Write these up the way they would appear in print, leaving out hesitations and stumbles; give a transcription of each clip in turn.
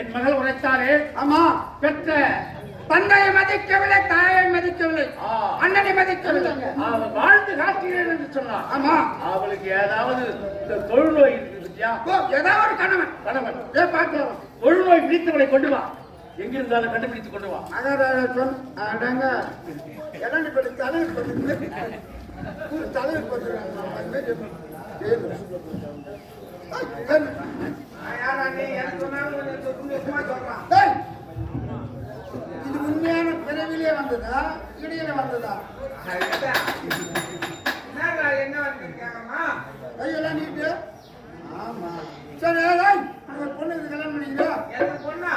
என் மகள் உரைத்தாரே, ஆமா, பெற்ற தந்தையை மதிக்கவில்லை, தாயை மதிக்கவில்லை, அண்ணனை மதிக்கவில்லை, அவள் வாழ்ந்து காட்டுகிறேன் என்று சொன்னார். ஆமா, அவளுக்கு ஏதாவது தொழுநோய் இருந்துச்சியா? ஏதாவது கணவன் பார்க்கலாம். தொழுநோய் பிடித்தவளை கொண்டு வா, எங்கிருந்தாலும் கண்டுபிடித்து கொண்டு வா. இது உண்மையான பிறவிலே வந்ததா, இடையில வந்ததா? என்ன வந்திருக்காங்கம்மா? கையெல்லாம் நீட்டு. ஆமா, சரி. பொண்ணுக்கு கல்யாணம் பண்ணீங்களா? எனக்கு பொண்ணா?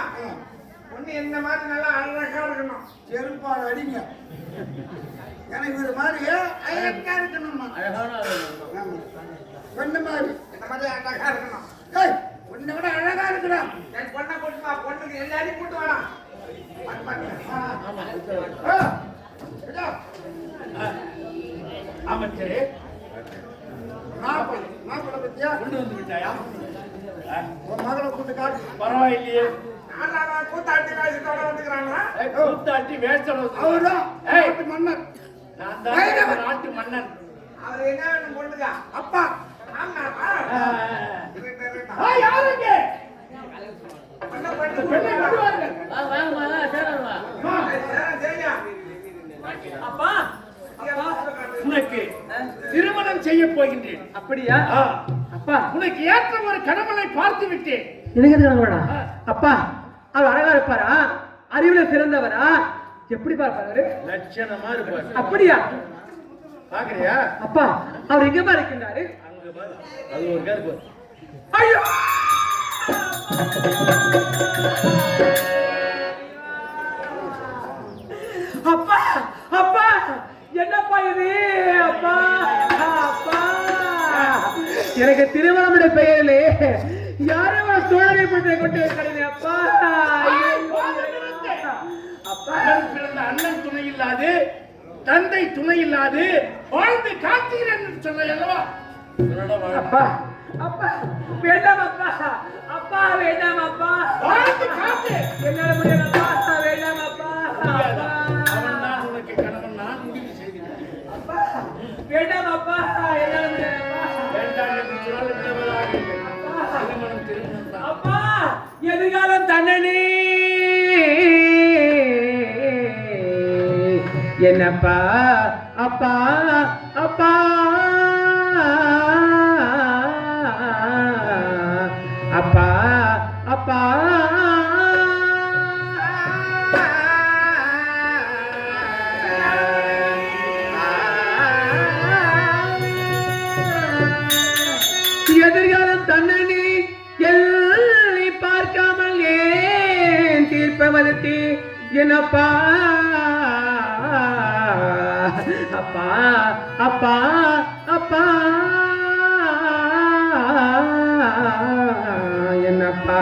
பொண்ணு இந்த மாதிரி நல்லா அழகா இருக்கணும். செருப்பாடு அடிங்க. எனக்கு இது மாதிரி அழகா இருக்கணும்மா. பொண்ணு மாதிரி இந்த மாதிரி அழகா இருக்கணும். பொண்ணை விட அழகா இருக்கணும். என் பொண்ணை கூட்டுமா, பொண்ணுக்கு எல்லாரையும் கூட்டு வேணாம். அமைச்சரே, மாப்பிள்ளை பத்தியா கொண்டு வந்து விட்டாயா? மகளை கூட்டு காட்டு. பரவாயில்லையே, கூத்தாட்டி வேஷத்தோட வந்துக்கிறாங்களா? கூத்தாட்டி வேஷத்தோட அவர்தான் மன்னர். நான் தான் நாட்டு மன்னன். அவர் என்ன வேணும் பொண்ணுங்க? அப்பா யாருங்க? அப்பா, உனக்கு திருமணம் செய்ய போகின்றேன். அப்படியா? அப்பா, உனக்கு ஏற்ற ஒரு கணவனை பார்த்து விட்டேன். எனக்கு அப்பா, அவர் அழகா இருப்பாரா? அறிவுல சிறந்தவரா? எப்படி பார்ப்பாரு? லட்சணமா இருப்பாரு. அப்படியா? பாக்குறியா? அப்பா, அவர் எங்க இருக்கின்றாரு? அங்க பாரு, அது ஒரு கேர் பாரு. ஐயோ, அப்பா அப்பா, என்னப்பா இது? அப்பா அப்பா, எனக்கு திருமணமுடைய பெயரிலே யாரும் சோழனை பற்றி கொண்டு வைக்கிறேன். அப்பா அப்பா, பிறந்த அண்ணன் துணை இல்லாது, தந்தை துணை இல்லாது வாழ்ந்து காட்டுகிறேன் என்று சொன்ன அல்லவா? அப்பா அப்பா, வேண்டாம் அப்பா, அப்பா வேண்டாம் அப்பா, வாழ்ந்து காட்டு. என்னால முடியல அப்பா, வேண்டாம் அப்பா. அவன் தான் உனக்கு கணவன், நான் முடிவு செய்கிறேன். அப்பா வேண்டாம் அப்பா, என்னால முடியல அப்பா. வேண்டாம் என்று சொன்னால் விடுவதாக இல்லை. திருமணம் திருமணம் தான். அப்பா, எதிர்காலம் தண்டனை என்னப்பா? அப்பா அப்பா அப்பா அப்பா, எதிர்காலம் தன்னணி எல்லை பார்க்காமல் ஏன் தீர்ப்பவதற்கு என்னப்பா? அப்பா அப்பா அப்பா, என்னப்பா?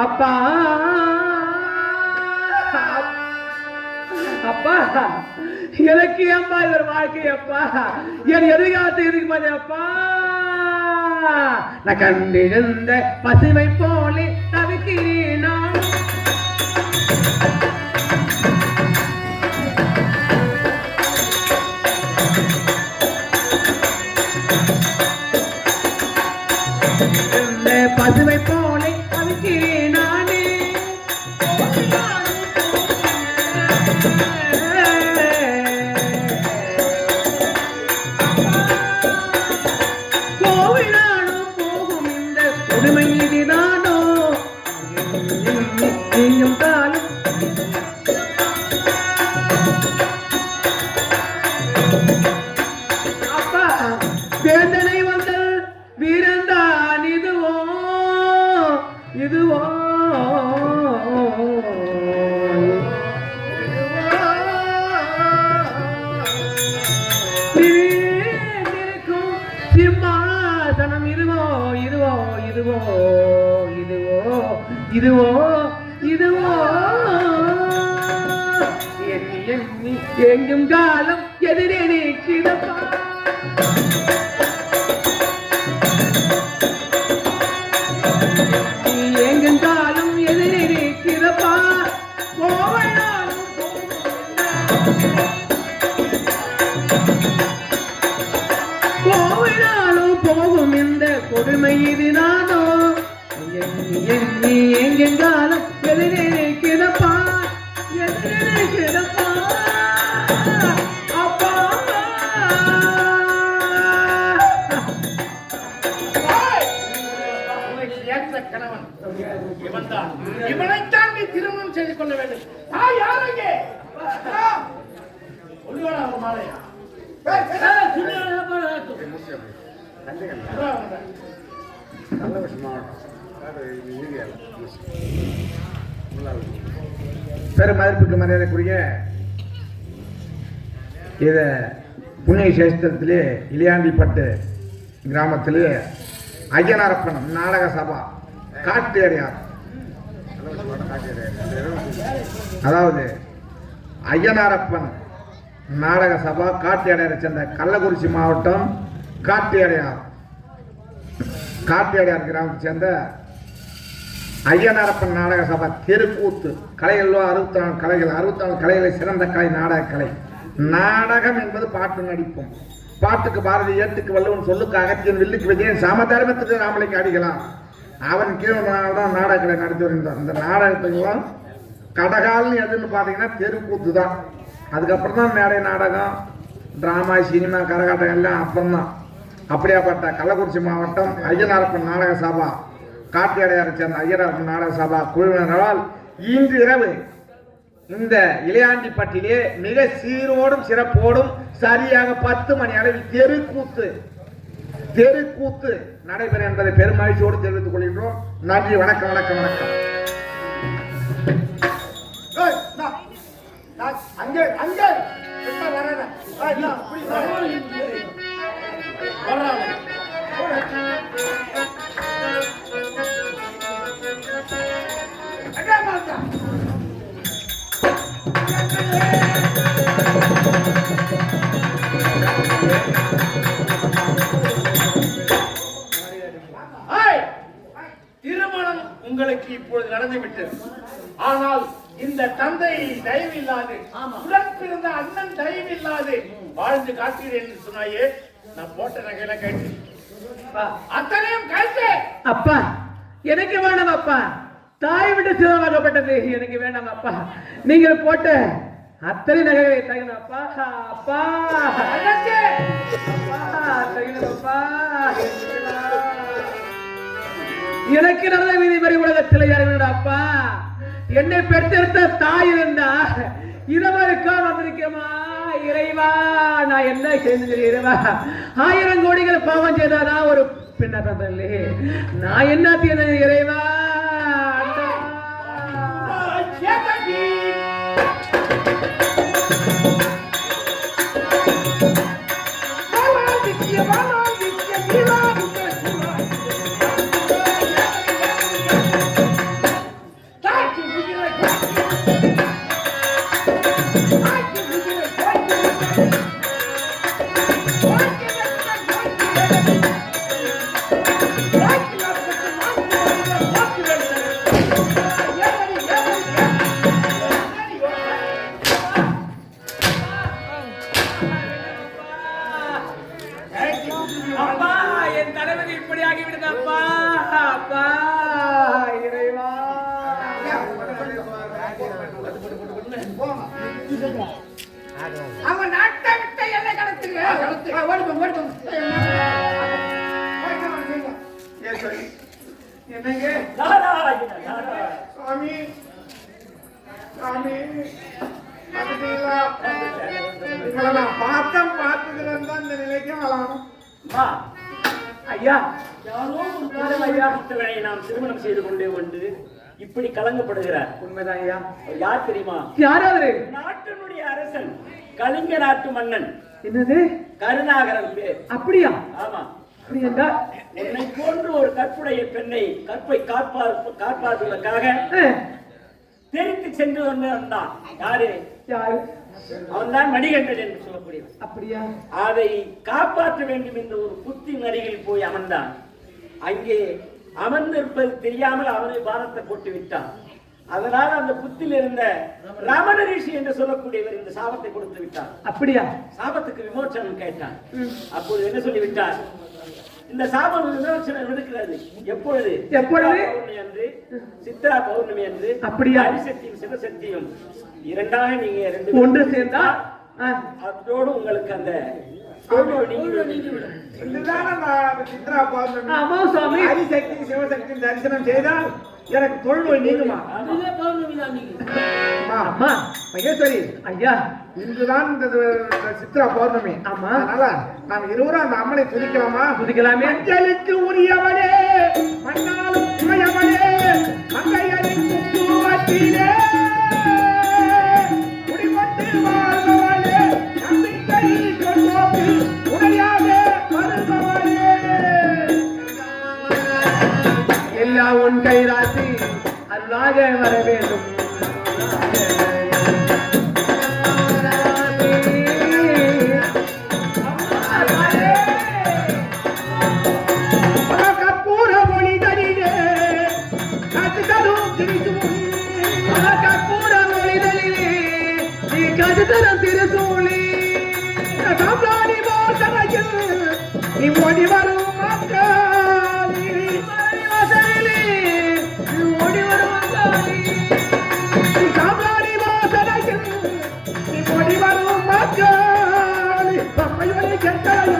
அப்பா அப்பா, எனக்கு ஏன்பா இவர் வாழ்க்கை? அப்பா, என் எதிர்காலத்தை இருக்கு மாதிரி அப்பா. நான் கண்டிருந்த பசுவை போலே தவிக்கிறேன். பசுவை போலே அவிக்கிறேன் நானே கோவிலானும் போகும் இந்த கொடுமை இதுதானோ நீயும் காலம் அப்பா வேதனை வந்த வீரந்தான் இதுவோ இதுவோ இருக்கும் சிம்மாசனம் இதுவோ இதுவோ இதுவோ இதுவோ இதுவோ இதுவோ எண்ணி எண்ணி எங்கும் காலம் எதிரே நீக்கிடப்பா எங்காலும் எதிரிக்கிறப்பா கோவிலாலும் போகும் இந்த கொடுமை இது நானோ எண்ணி எங்கெங்காலும் எதிரிக்கிறப்பா எதிரிக்கிறப்பா அப்பா கணவன் இவன்தான். இவனைத்தான் நீ திருமணம் செய்து கொள்ள வேண்டும். யாரங்கே மாலையா பெரும் மதிப்புக்கு மரியாதைக்குரிய இத புண்ணிய சேஸ்திரத்திலே இளையாண்டிப்பட்டு கிராமத்திலே ஐயனாரப்பன் நாடக சபா காட்டு அடையார், அதாவது ஐயனாரப்பன் நாடக சபா காட்டு அடையாரை சேர்ந்த கள்ளக்குறிச்சி மாவட்டம் காட்டு அடையார் கிராமத்தை சேர்ந்த ஐயனாரப்பன் நாடக சபா தெருக்கூத்து கலைகளோ 64 கலைகள் 64 கலைகளை சிறந்த கலை நாடக கலை. நாடகம் என்பது பாட்டு நடிப்பும். பாட்டுக்கு பாரதி, ஏட்டுக்கு வள்ளுவன், சொல்லுக்கு அகத்தியன், வில்லுக்கு விஜயன், சாமதர்மத்துக்கு ராமலைக்கு அடிக்கலாம். அவன் கீழே தான் நாடகங்களை நடத்தி வருகின்றான். இந்த நாடகத்துக்கெல்லாம் கடகால்னு எதுன்னு பார்த்தீங்கன்னா தெருக்கூத்து தான். அதுக்கப்புறம் தான் மேடை நாடகம், டிராமா, சினிமா, கரகாட்டம் எல்லாம் அப்புறம் தான். அப்படியாப்பட்ட கள்ளக்குறிச்சி மாவட்டம் ஐயனாரப்பன் நாடக சபா காட்டு அடையாரை சேர்ந்த ஐயனாரப்பன் நாடக சபா குழுவினரால் இன்று இரவு இந்த இளையாண்டிப்பட்டிலே மிக சீரோடும் சிறப்போடும் சரியாக 10 மணி அளவில் தெருக்கூத்து நடைபெறும் என்பதை பெருமகிழ்ச்சியோடு தெரிவித்துக் கொள்கின்றோம். நன்றி, வணக்கம் வணக்கம் வணக்கம். அங்கே அங்கே திருமணம் உங்களுக்கு இப்பொழுது நடந்துவிட்டது. ஆனால் இந்த தந்தை தயவில்லாது, உடன் பிறந்த அண்ணன் தயவில்லாது வாழ்ந்து காட்டீர் என்று சொன்னாயே, நான் போட்ட நகையில கேட்டு அத்தனையும் கழித்து. அப்பா எனக்கு வேண்டாம் அப்பா, தாய் விட்டு சிவமாக்கப்பட்டது எனக்கு வேண்டாம் அப்பா. நீங்கள் போட்ட அத்தனை நகைகளை தகணும் அப்பா. அப்பா தகணும் அப்பா. எனக்கு நல்ல விதிமுறை உலகத்தில் யாரும் அப்பா. என்னை பெற்றெடுத்த தாய் இருந்தா இரவருக்கா வந்திருக்கேமா இறைவா. நான் என்ன செய்து இறைவா, 1000 கோடிகள் பாவம் செய்தாரா ஒரு பெண்ணா தந்தே. நான் என்ன செய்த இறைவா. நிலைமை இப்படி ஆகிவிடுது அப்பா அப்பா இறைவா அவன் நாட்டை விட்ட எல்லை கடத்துங்க என்னங்க சுவாமி சுவாமி அதுங்களா உங்களை நான் பார்த்ததுல இருந்தா இந்த நிலைக்கு ஆளானும் ஐயா யாரோ ஒரு காதலை நாம் திருமணம் செய்து கொண்டே வந்து இப்படி கலங்கப்படுகிறார். உண்மைதான் ஐயா. அவர் யார் தெரியுமா? யாராவது நாட்டினுடைய அரசன், கலிங்க நாட்டு மன்னன். என்னது? கருணாகரன் பேர். அப்படியா? ஆமா. அப்படி என்றால் என்னை போன்று ஒரு கற்புடைய பெண்ணை கற்பை காப்பாற்றுவதற்காக தெரித்து சென்று வந்தான். யாரு? யாரு? அவன்தான் மணிகண்டன் என்று சொல்லக்கூடியவன். அப்படியா? அதை காப்பாற்ற வேண்டும் என்ற ஒரு புத்தின் அருகில் போய் அமர்ந்தான். அங்கே அமர்ந்திருப்பது தெரியாமல் அவனை பாரத்தை போட்டு விட்டான். அதனால் அந்த புத்தில் இருந்த ரமண ரிஷி என்று சொல்லக்கூடியவர் இந்த சாபத்தை கொடுத்து விட்டார். அப்படியா? சாபத்துக்கு விமோசனம் கேட்டான். அப்போது என்ன சொல்லி விட்டார்? இந்த சாபம் விமோசனம் இருக்கிறது எப்பொழுது? பௌர்ணமி அன்று, சித்ரா பௌர்ணமி அன்று. அப்படியா? ஹரிசக்தியும் சிவசக்தியும் இரண்டாக நீங்க ரெண்டு ஒன்று சேர்ந்தா அதோடு உங்களுக்கு அந்த சித்ரா பௌர்ணமி ஆமா சுவாமி. ஆதிசக்தி சிவசக்தி தரிசனம் செய்தால் எனக்கு தொழுநோய் நீங்குமா? அம்மா மகேஸ்வரி ஐயா, இன்றுதான் இந்த சித்ரா பௌர்ணமி. ஆமா. அதனால நாம் இருவரும் அந்த அம்மனை துதிக்கலாமா? துதிக்கலாமே. மஞ்சளுக்கு உரியவனே, மண்ணாலும் உமையவனே, மங்கையரின் குங்குமத்திலே குடிபட்டு வாழ்பவனே, நம்பிக்கை கொண்டோக்கு உடையாக வருபவனே. எல்லாம் உன் கைராசி அருளாக வர வேண்டும். கற்பூர மொழிகளிலே கற்றுத்தரும் திருச்சூழி, கற்பூர மொழிகளிலே நீ கருத்தரம் திருசூழி, சாம்ராணி மோசனையில் நீ ஓடி வரும் ஓடி வருவாங்க. சாம்ராணி மோசனையில் நீ ஓடி வரும் மக்கள் அம்மையோடு கெட்டாய்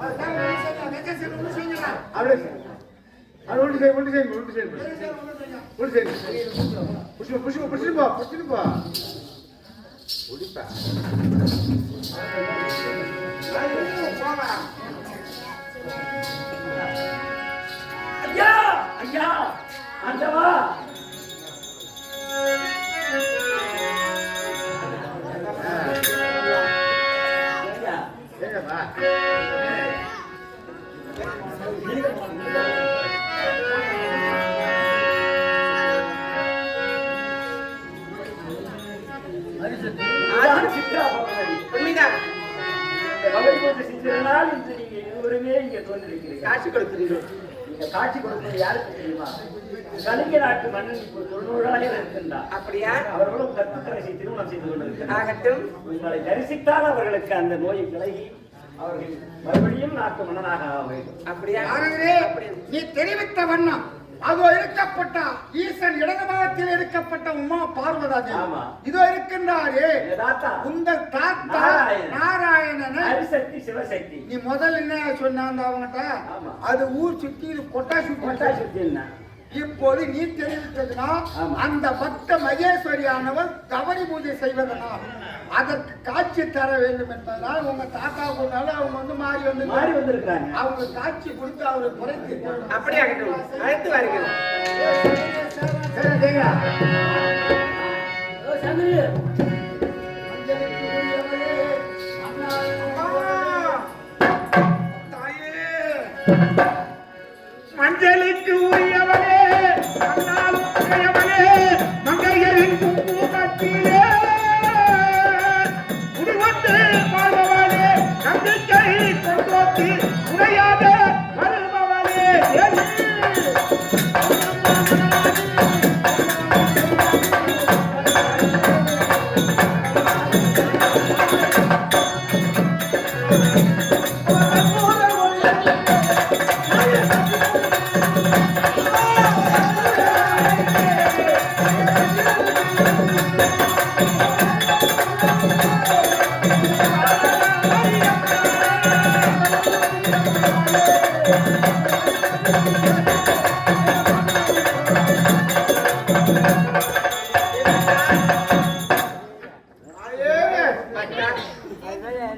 அதுதான் ஒண்ணு செய்யலாம். வெங்கடேசன் ஒண்ணு செய்யலாம். அப்படியே சார். அது ஒன்று செய்ய ஒன்று செய்யுங்க ஒன்று செய்யுங்க வெங்கடேசன் ஒண்ணு செய்யலாம். ஒன்று செய்யுங்க. புடிச்சுப்பா. புடிப்பா. போலாம். ஐயா ஐயா ஆண்டவா ஐயா ஏங்கப்பா. அதான் சித்ரா பகவதி. உண்மைதான். அவருக்கு ஒரு சித்திர நாள் இன்று நீங்க இருவருமே இங்க தோன்றிருக்கிறீங்க. காட்சி கொடுக்கிறீர்கள். நீங்க காட்சி கொடுத்தது யாருக்கு தெரியுமா? கலிங்க நாட்டு மன்னன் இப்போ 90 இருக்கின்றார். அப்படியா? அவர்களும் கற்புக்கரசி திருமணம் செய்து கொண்டிருக்கிறார். ஆகட்டும். உங்களை தரிசித்தால் அவர்களுக்கு அந்த நோயை விலகி அவர்கள் மறுபடியும் நாட்டு மன்னனாக ஆக வேண்டும். அப்படியா? ஆனந்தரே, நீ தெரிவித்த வண்ணம் அதோ இருக்கப்பட்ட ஈசன் இடது பாகத்தில் இருக்கப்பட்ட உமா பார்வதி ஆமா. இதோ இருக்கின்றாரே எங்க தாத்தா உங்கள் தாத்தா நாராயணன். நாராயணன். ஹரிசக்தி சிவசக்தி. நீ முதல்ல என்ன சொன்னாங்க அவங்ககிட்ட? ஆமா. அது ஊர் சுத்தி இது கொட்டாசி கொட்டா சுத்தி என்ன? இப்போது நீ தெரிவித்ததுனா ஆமா. அந்த பக்த மகேஸ்வரியானவர் கவரி பூஜை செய்வதனால் அதற்கு காட்சி தர வேண்டும் என்பதனால் உங்க தாத்தா கொண்டாலும் அவங்க வந்து மாறி வந்திருக்காங்க. அவங்க காட்சி கொடுத்து அவரை குறைத்து அப்படியாகட்டும். அழைத்து வாருங்கள். சரி, சரிங்க. மஞ்சளுக்கு உரியவனே மண்ணால் உடையவனே மங்கையரின் குங்குமத்திலே குடிவந்து வாழ்பவனே நம்பிக்கை கொண்டோக்கி உடையாத வருபவனே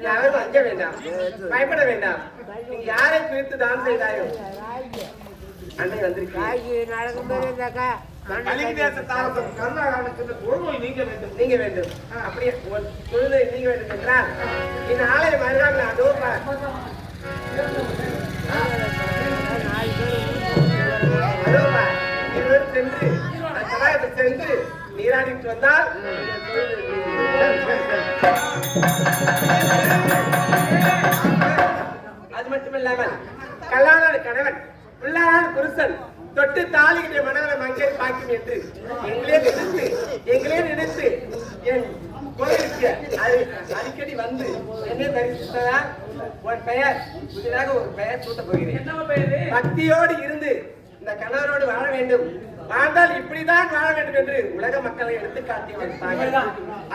யாரும் அஞ்ச வேண்டாம், பயப்பட வேண்டாம். நீ யாரை குறித்து தான் செய்தாயோ அன்னை வந்திருக்கீங்க. கலிங்க தேசத்தாரசன் கருணாகரனுக்கு இந்த தொழுநோய் நீங்க வேண்டும். நீங்க வேண்டும். அப்படியே தொழுதை நீங்க வேண்டும் என்றால் இந்த ஆலயம் வருவாங்க. அதோ அதோப்பா இருவரும் சென்று கலாயத்தை சென்று நீராடிட்டு வந்தால் அது மட்டுமில்லாமல் கல்லாத கணவன் பிள்ளான புருஷன் தொட்டு தாலிகின்ற மனவரை மங்கை பாக்கும் என்று எங்களே நினைத்து என் கோயிலுக்கு அடிக்கடி வந்து என்னை தரிசித்ததால் உன் பெயர் புதிதாக ஒரு பெயர் சூட்ட போகிறேன். பக்தியோடு இருந்து இந்த கணவரோடு வாழ வேண்டும், வாழ்ந்தால் இப்படிதான் வாழ வேண்டும் என்று உலக மக்களை எடுத்து காட்டி வந்தாங்க.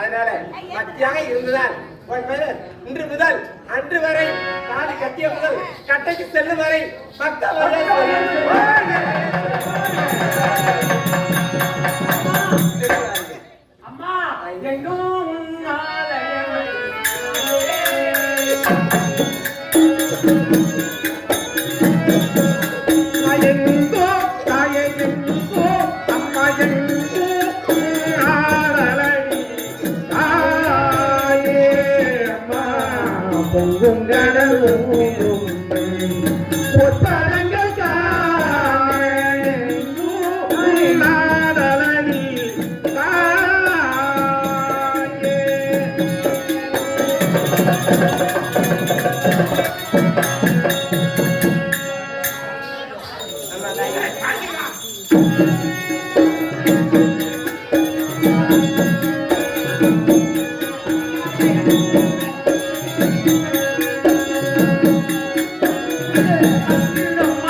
அதனால பக்தியாக இருந்துதான் உன் பெயர் இன்று முதல் அன்று வரை தாலி கட்டிய முதல் கட்டைக்கு செல்லும் வரை பக்த அம்மா எங்கும் எங்கோ தாயே எங்கோ அம்மா எங்கோ ஆரலை தாயே அம்மா பொங்கும் கடல் ஒத்தரங்கள் எங்கோ ஆரலை தாயே அம்மா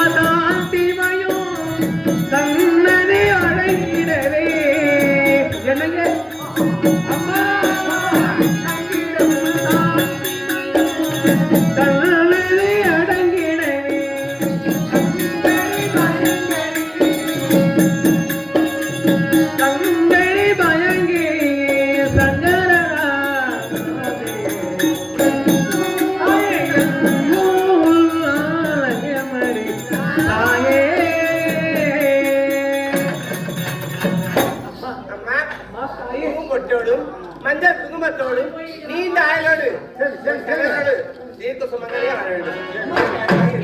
நீண்ட ஆயுளோடு சரி சரி சரி தீர்க்க சுமங்கலியா வர வேண்டும்.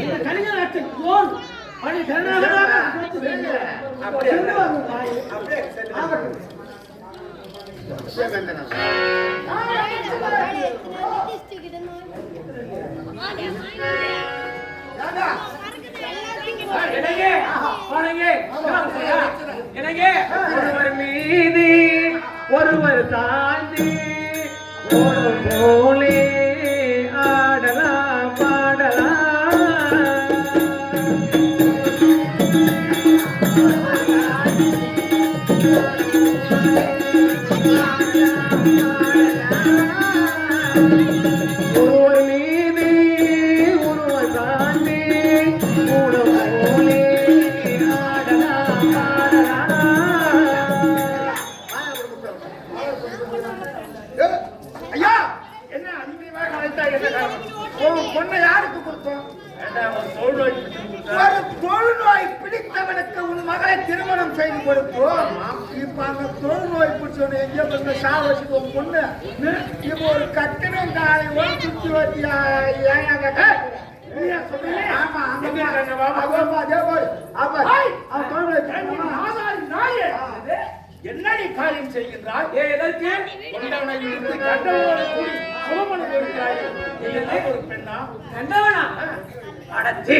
இந்த கலிங்க நாட்டின் போர் பணி கருணாகரனாக அப்படியே அப்படியே சென்று ஒருவர் மீது ஒருவர் தாண்டி ஒரு போலே ஆடலாம் பாடலாம் ஒருவர் மீது ஒருவர் தாண்டி ஒரு போலே ஆடலாம் பாடலாம். ஐயா என்ன அதிகமாக அழைத்தா என்ன காரணம்? உன் பொண்ணை யாருக்கு கொடுத்தோம்? வேண்டாம், ஒரு தோல் நோய் பிடித்து கொடுத்தா. ஒரு தொழுநோய் பிடித்தவனுக்கு உன் மகளை திருமணம் செய்து கொடுத்தோம். இப்ப அந்த தொழுநோய் பிடிச்சவனை எங்கேயோ கொஞ்சம் சாவச்சுக்கு உன் பொண்ணு இப்ப ஒரு கட்டிடம் காலை ஒரு சுத்தி வச்சியா நீயா சொல்றீங்க? ஆமா அந்த எங்க இருக்காங்க? வா, வா. அவன் தொழுநோய் நாதாரி நாயே. என்னடி காரியம் செய்கின்றாய்? கொண்டவனை இழுத்து கண்டவனோடு கூடி சுகமனு கொடுக்கிறாய். நீ என்ன ஒரு பெண்ணா? கண்டவனா? அடச்சி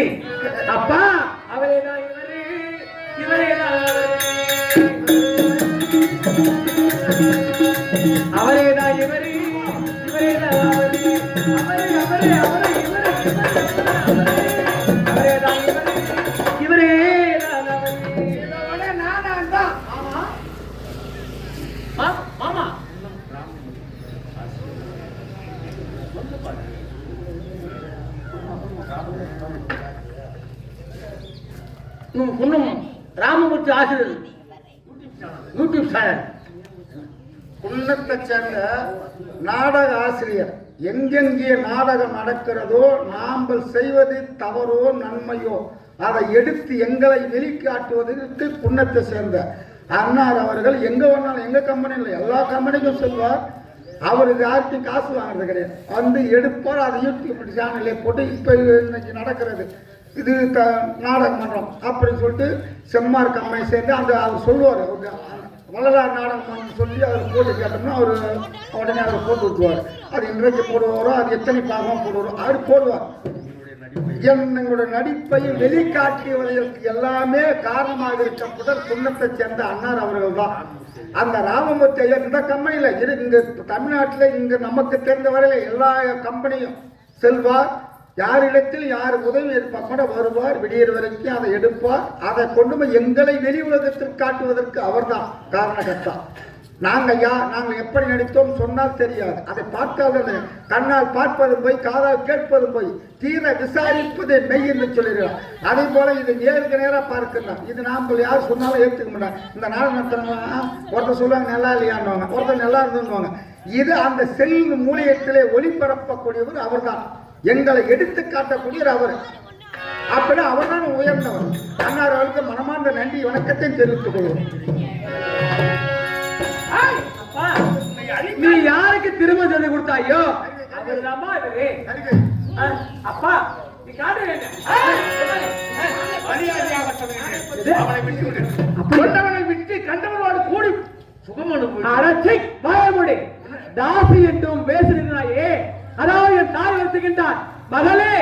அப்பா அவரேதான் இவரு இவரேதான் அவரேதான் இவரு இவரேதான் அவரு அவரே அவரே அவரே அவரேதான் இவரு இவரேதான் அவரு இதோட நானான் தான். மாமா இன்னும் ராமமூர்த்தி ஆசிரியர் யூடியூப் சேனல் குன்னத்தை சேர்ந்த நாடக ஆசிரியர். எங்கெங்கே நாடகம் நடக்கிறதோ நாங்கள் செய்வது தவறோ நன்மையோ அதை எடுத்து எங்களை வெளிக்காட்டுவதற்கு குன்னத்தை சேர்ந்த அண்ணார் அவர்கள் எங்க வேணாலும் எங்க கம்பெனியில் எல்லா கம்பெனிக்கும் செல்வார். அவருக்கு யாருக்கும் காசு வாங்குறது கிடையாது. வந்து எடுப்பார், அதை யூடியூப் சேனல்லே போட்டு இப்போ இன்னைக்கு நடக்கிறது இது நாடகம் மன்றம் அப்படின்னு சொல்லிட்டு செம்மார் கம்பெனி சேர்ந்து அந்த அவர் சொல்லுவார். வள்ளலார் நாடகம் சொல்லி அவர் போட்டு கேட்டோம்னா அவர் உடனே அவர் போட்டு விட்டுருவார். அது இன்றைக்கு போடுவாரோ அது எத்தனை பாகம் போடுவாரோ அவர் போடுவார். எங்களுடைய நடிப்பை வெளிக்காட்டியவர்களுக்கு எல்லாமே காரணமாக இருக்கப்பட்ட குன்னத்தை சேர்ந்த அண்ணார் அவர்கள் தான். அந்த ராமமூர்த்தி ஐயர் இந்த கம்பெனியில் இங்கே தமிழ்நாட்டில் இங்கே நமக்கு தெரிந்த வரையில் எல்லா கம்பெனியும் செல்வார். யாரிடத்தில் யார் உதவி இருப்பார் கூட வருவார். விடியற் வரைக்கும் அதை எடுப்பார். அதை கொண்டு போய் எங்களை வெளி உலகத்தில் காட்டுவதற்கு அவர்தான் காரணகர்த்தா. நாங்கள் எப்படி நடித்தோம் சொன்னால் தெரியாது. அதை பார்க்காத கண்ணால் பார்ப்பதும் போய் காதால் கேட்பதும் போய் தீர விசாரிப்பதை மெய் என்று சொல்லிடுறோம். அதே போல இது நேருக்கு நேராக பார்க்கலாம். இது நாம் யார் சொன்னாலும் ஏற்றுக்க மாட்டாங்க. இந்த நாள் நடத்துறவங்க ஒருத்தர் சொல்லுவாங்க நல்லா இல்லையான்னுவாங்க, ஒருத்தர் நல்லா இருந்துவாங்க. இது அந்த செல் மூலியத்திலே ஒளிபரப்பக்கூடியவர் அவர் தான். எங்களை எடுத்து காட்டக்கூடியவர் அவர். அப்படி அவர் தான் உயர்ந்தவர். அன்னார் அவருக்கு மனமார்ந்த நன்றி வணக்கத்தை தெரிவித்துக் கொள்வோம். நீ யாருக்கு திரும்ப சொல்லி கொடுத்தாயோ அவர்தாம்மா இவரு. அப்பா நீ காட்டு அவனை விட்டு விடு. கொண்டவனை விட்டு கண்டவனோடு கூடி சுகமனு அடச்சை வாயமுடி தாசி என்றும் பேசுகிறாயே. அதாவது என் தாய் வருத்துகின்றார். மகளே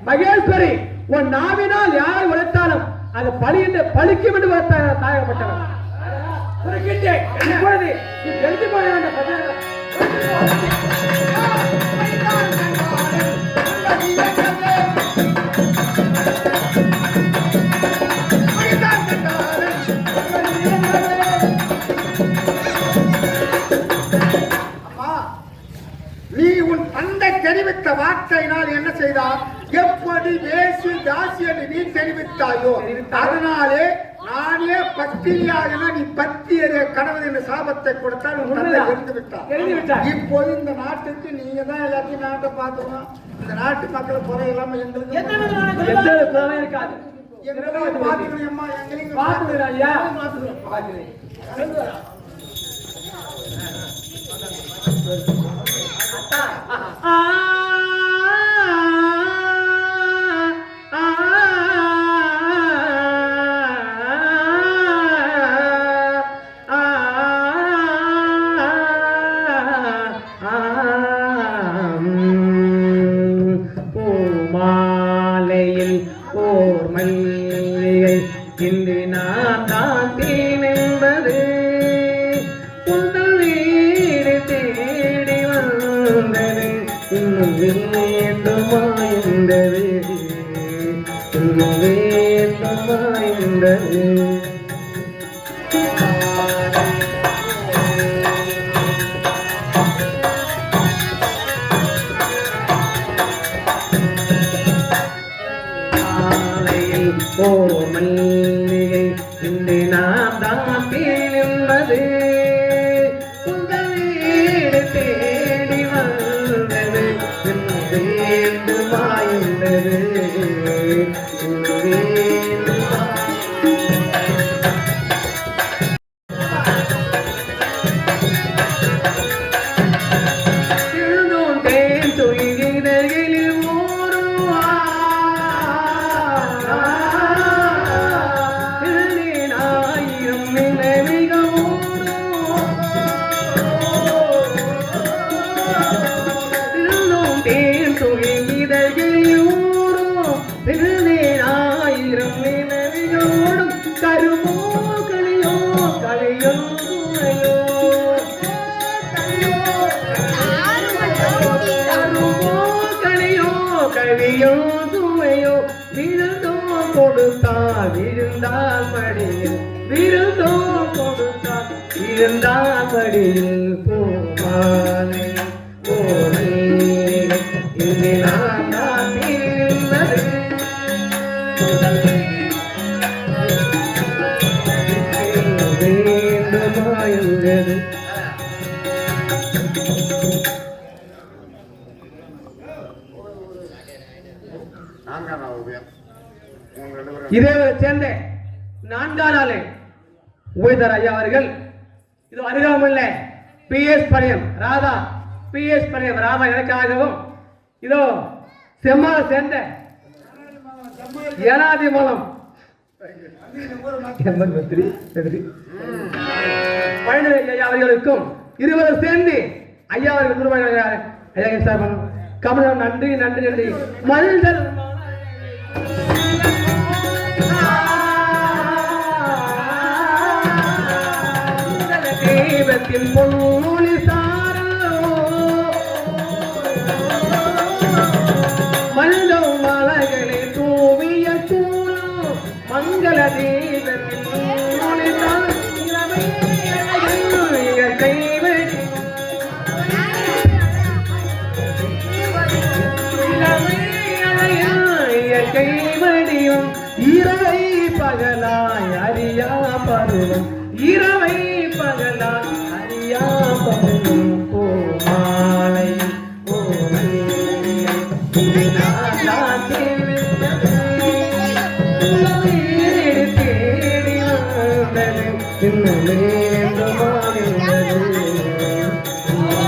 மகேஸ்வரி, உன் நாவினால் யார் உழைத்தாலும் அது பழிக்கும் என்று தாயகப்பட்டவர். இப்பொழுது நீ தெரிந்து போய வேண்டும். நீ உன் தந்தை தெரிவித்த வார்த்தையினால் என்ன செய்தார்? எப்படி வேசி தாசி என்று நீ தெரிவித்தாயோ அதனாலே நானே பத்திரியாக நீ பத்தியரே கடவுள் என்ற சாபத்தை கொடுத்தால் உன் தந்தை இருந்து விட்டார். இப்போது இந்த நாட்டுக்கு நீங்க தான் எல்லாத்தையும் நாட்டை பார்த்துக்கணும். இந்த நாட்டு மக்களை குறை இல்லாம எங்களுக்கு இருக்காது. எங்களையும் பார்த்துக்கணும் அம்மா, எங்களையும் பார்த்துக்கிறேன் ஐயா. பார்த்துக்கிறேன். பூமாலையில் ஓர் மல்லிகை இன்று நான் தான் தேன் என்பது உங்கள் வீடு தேடி வந்தது இன்னும் வேண்டுமா என்றது இன்னும் வேண்டுமா என்றது ஓ மல்லிகை இன்று நாம் தான் தேன் என்பது உங்கள் வீடு தேடி வந்தது இன்னும் வேண்டுமா என்றது இன்னும் வேண்டுமா எழுதும் தேன் துயிலில் ஊருவா கருமோ கலியோ கலியோ கருமோ கலியோ கலியோ சுமையோ விருந்தோ கொடுத்தால் விருந்தால் படியில் விருந்தோ கொடுத்தால் விருந்தால் படியில் போமாலை போமே இன்று நான் தான் இருந்தது வேண்டுமாயிருந்தது இதே சேர்ந்த நான்காம் நாளே உபயதர் ஐயா அவர்கள் இது அருகாமல்ல PS பணியம் ராதா PS பணியம் ராதா எனக்காகவும் இதோ செம்மாளை சேர்ந்த ஏனாதி மூலம் பழனி ஐயா அவர்களுக்கும் இருவரும் சேர்ந்து ஐயா அவர்கள் குருவாக ஐயா சார் கமலம் நன்றி நன்றி நன்றி மனிதர் தெய்வத்தின் பொன்னொழி சாரோ மல்லும் மலர்களை தூவிய கூறோ மங்கள தெய்வத்தின் பொன்னொழி சாரோ கைவடி கைவடியும் இரவை பகலாய் அறியா பருவம் இரவை பகலாய் அறியா பருவம் போமாலை தேடி வந்தது இன்னும் வேண்டுமா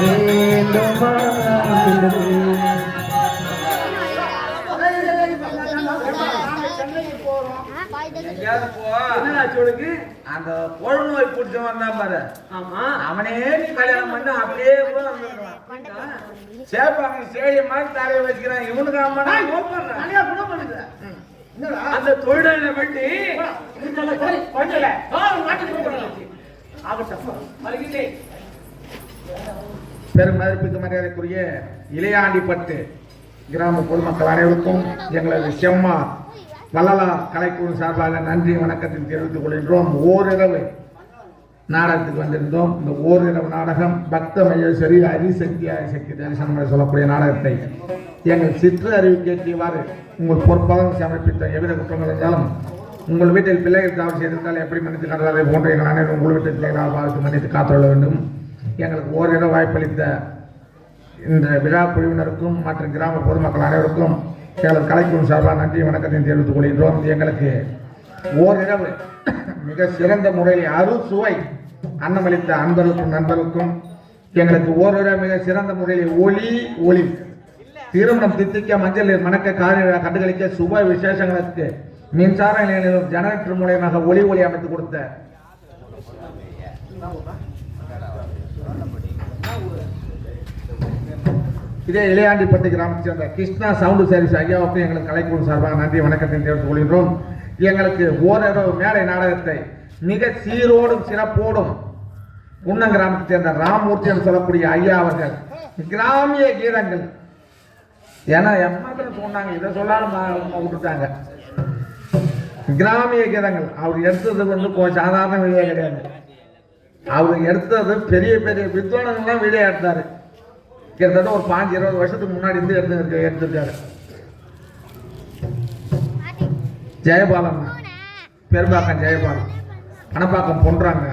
வேண்டுமா அந்த கொழு நோய் பிடிச்சவன் தான் பாரு. ஆமா அவனே நீ கல்யாணம் பண்ணி அப்படியே கூட சேப்பாங்க சேடிய மாதிரி தலையை வச்சுக்கிறான். இவனுக்கு அம்மனா அந்த தொழிலை பற்றி பெருமதிப்புக்கு மரியாதைக்குரிய இளையாண்டிப்பட்டு கிராம பொதுமக்கள் அனைவருக்கும் எங்களது செம்மா வள்ளலா கலைக்குழு சார்பாக நன்றி வணக்கத்தை தெரிவித்துக் கொள்கின்றோம். ஓரிரவு நாடகத்துக்கு வந்திருந்தோம். இந்த ஓரிரவு நாடகம் பக்த மகேஸ்வரி அரிசக்தி சக்தி தரிசனம் என்று சொல்லக்கூடிய நாடகத்தை எங்கள் சிற்று அறிவு கேட்டியவாறு உங்கள் பொறுப்பாக சமர்ப்பித்த எவ்வித குற்றங்கள் இருந்தாலும் உங்கள் வீட்டில் பிள்ளைகள் தவறு செய்திருந்தால் எப்படி மன்னித்து காட்டுவதை போன்ற எங்கள் அனைவரும் உங்கள் வீட்டில் பிள்ளைகளாக பார்த்து மன்னித்து காத்துள்ள வேண்டும். எங்களுக்கு ஓரிரவு வாய்ப்பளித்த இந்த விழா குழுவினருக்கும் மற்றும் கிராம பொதுமக்கள் அனைவருக்கும் எங்களது கலைக்குழு சார்பாக நன்றி வணக்கத்தை தெரிவித்துக் கொள்கின்றோம். எங்களுக்கு ஓரிரவு மிக சிறந்த முறையில் அறுசுவை அன்னமளித்த அன்பர்களுக்கும் நண்பர்களுக்கும் எங்களுக்கு ஓரிட மிக சிறந்த முறையில் ஒளி திருமணம் தித்திக்க மஞ்சள் நீர் மணக்க காரிய கண்டுகளிக்க சுப விசேஷங்களுக்கு மின்சார நிலையம் ஜெனரேட்டர் மூலயமாக ஒளி அமைத்து கொடுத்த இதே இளையாண்டிப்பட்டி கிராமத்தை சேர்ந்த கிருஷ்ணா சவுண்ட் சர்வீஸ் ஐயாவுக்கும் எங்களுக்கு கலைக்குழு சார்பாக நன்றி வணக்கத்தை தெரிவித்துக் கொள்கின்றோம். எங்களுக்கு ஓரிரவு மேடை நாடகத்தை மிக சீரோடும் சிறப்போடும் புன்னம் கிராமத்தை சேர்ந்த ராமமூர்த்தி என்று சொல்லக்கூடிய ஐயா அவர்கள் கிராமிய கீதங்கள் ஏன்னா எம்மாத்திரம் சொன்னாங்க, இதை சொல்லாலும் விட்டுட்டாங்க. கிராமிய கீதங்கள் அவர் எடுத்தது சாதாரண வீடியோ கிடையாது. அவர் எடுத்தது பெரிய பெரிய வித்வானங்கள்லாம் வீடியோ எடுத்தாரு. கிட்டத்தட்ட ஒரு 5-20 வருஷத்துக்கு முன்னாடி இருந்து எடுத்திருக்காரு. ஜெயபாலன், பெரும்பாக்கம் ஜெயபாலன், கணப்பாக்கம் பொன்றாங்க,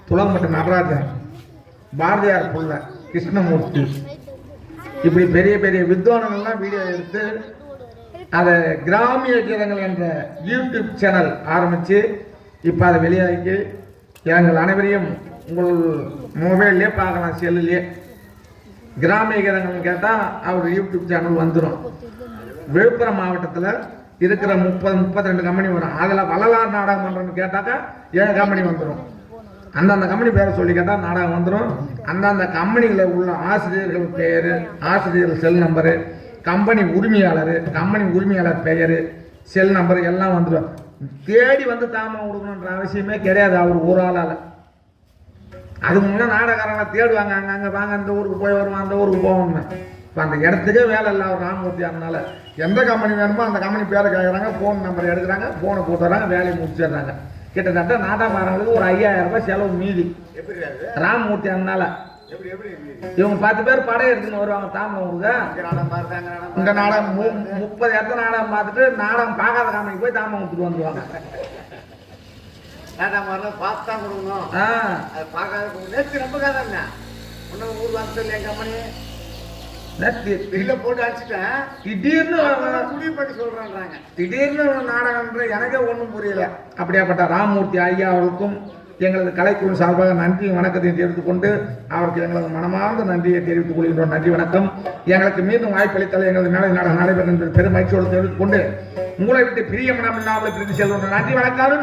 துளம்பட்டு நடராஜன், பாரதியார் புள்ள, கிருஷ்ணமூர்த்தி, இப்படி பெரிய பெரிய வித்வானங்கள்லாம் வீடியோ எடுத்து அதை கிராமிய கீதங்கள் என்ற யூடியூப் சேனல் ஆரம்பித்து இப்போ அதை வெளியாகி எங்கள் அனைவரையும் உங்கள் மொபைல்லே பார்க்கலாம், செல்லுலேயே. கிராமிய கீதங்கள்னு கேட்டால் அவர் யூடியூப் சேனல் வந்துடும். விழுப்புரம் மாவட்டத்தில் இருக்கிற 30-32 கம்பெனி வரும். அதில் வள்ளலார் நாடகம் மன்றம்னு கேட்டாக்கா 7 கம்பெனி வந்துடும். அந்தந்த கம்பெனி பேரை சொல்லி கேட்டால் நாடகம் வந்துடும். அந்தந்த கம்பெனிகளில் உள்ள ஆசிரியர்கள் பெயர், ஆசிரியர்கள் செல் நம்பரு, கம்பெனி உரிமையாளர் பெயர், செல் நம்பர் எல்லாம் வந்துடும். தேடி வந்து தாமம் கொடுக்கணுன்ற அவசியமே கிடையாது அவர் ஒரு ஆளால். அதுக்கு முன்னே நாடகக்காரங்களை தேடுவாங்க, அங்கே வாங்க அந்த ஊருக்கு போய் வருவான், அந்த ஊருக்கு போவோம்னு. இப்போ அந்த இடத்துக்கே வேலை இல்லை அவர் ராமமூர்த்தி. அதனால எந்த கம்பெனி வேணுமோ அந்த கம்பெனி பேரை கேட்குறாங்க, ஃபோன் நம்பர் எடுக்கிறாங்க, ஃபோனை போட்டுறாங்க, வேலையை முடிச்சிடுறாங்க. கிட்டத்தட்ட நாடகக்காரங்களுக்கு ஒரு 5000 ரூபாய் செலவு மீதி ராமமூர்த்தி. அதனால இவங்க 10 பேர் படம் எடுத்துன்னு வருவாங்க தாமூருக்கு. இந்த நாடகம் 30 இடத்துல நாடகம் பார்த்துட்டு நாடகம் பார்க்காத கம்பெனிக்கு போய் தாமம் கொடுத்துட்டு வந்துடுவாங்க. பார்த்து தான் கொடுக்கணும். அது பார்க்காத நேற்று ரொம்ப காதாங்க ஒன்றும் ஊர் வந்து என் கம்பெனி போட்டு அடிச்சுட்டேன். திடீர்னு முடிவு பண்ணி சொல்றாங்க. திடீர்னு நாடகம்ன்ற எனக்கே ஒன்றும் புரியல. அப்படியாப்பட்ட ராமமூர்த்தி ஐயா அவர்களுக்கும் எங்களது கலைக்குழு சார்பாக நன்றி வணக்கத்தை தெரிவித்துக் கொண்டு அவருக்கு எங்களது மனமார்ந்த நன்றியை தெரிவித்துக் கொள்கின்றோம். நன்றி வணக்கம். எங்களுக்கு மீண்டும் வாய்ப்பளித்தால் எங்களது மேலே நாடகம் நடைபெறும் என்று பெரும் மகிழ்ச்சியோடு தெரிவித்துக் கொண்டு உங்களை விட்டு பிரிய மனம் இல்லாமல் பிரிந்து செல்வோம். நன்றி வணக்கம்.